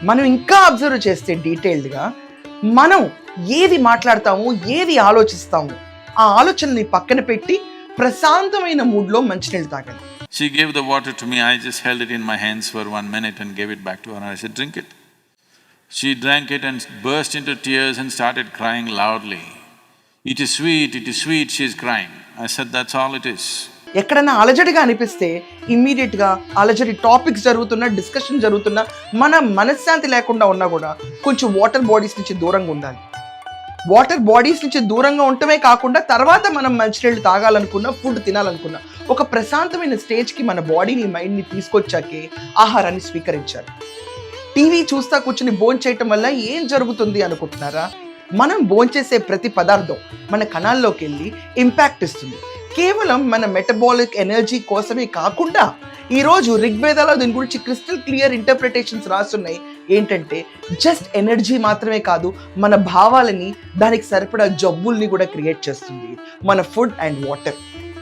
మనం ఇంకా అబ్జర్వ్ చేస్తే డీటెయిల్డ్గా మనం ఏది మాట్లాడతాము, ఏది ఆలోచిస్తాము, ఆ ఆలోచనని పక్కన పెట్టి ప్రశాంతమైన మూడ్లో మంచినీళ్ళు తాగాలి. She gave the water to me, I just held it in my hands for 1 minute and gave it back to her and I said, drink it. She drank it and burst into tears and started crying loudly. It is sweet, she is crying. I said, that's all it is. ఎక్కడైనా అలజడిగా అనిపిస్తే ఇమ్మీడియట్గా అలజడి topics జరుగుతున్నా, discussion జరుగుతున్నా, మన మనశ్శాంతి లేకుండా ఉన్నా కూడా కొంచెం వాటర్ బాడీస్ నుంచి దూరంగా ఉండాలి. వాటర్ బాడీస్ నుంచి దూరంగా ఉండటమే కాకుండా తర్వాత మనం మంచినీళ్ళు తాగాలనుకున్నా, ఫుడ్ తినాలనుకున్నా ఒక ప్రశాంతమైన స్టేజ్కి మన బాడీని, మైండ్ని తీసుకొచ్చాకే ఆహారాన్ని స్వీకరించాలి. టీవీ చూస్తా కూర్చుని భోంచేయటం వల్ల ఏం జరుగుతుంది అనుకుంటున్నారా? మనం భోంచేసే ప్రతి పదార్థం మన కణాల్లోకి వెళ్ళి ఇంపాక్ట్ ఇస్తుంది. కేవలం మన మెటబాలిక్ ఎనర్జీ కోసమే కాకుండా ఈరోజు ఋగ్వేదాలో దీని గురించి క్రిస్టల్ క్లియర్ ఇంటర్ప్రిటేషన్స్ రాస్తున్నాయి. ఏంటంటే జస్ట్ ఎనర్జీ మాత్రమే కాదు, మన భావాలని, దానికి సరిపడా జబ్బుల్ని కూడా క్రియేట్ చేస్తుంది మన ఫుడ్ అండ్ వాటర్.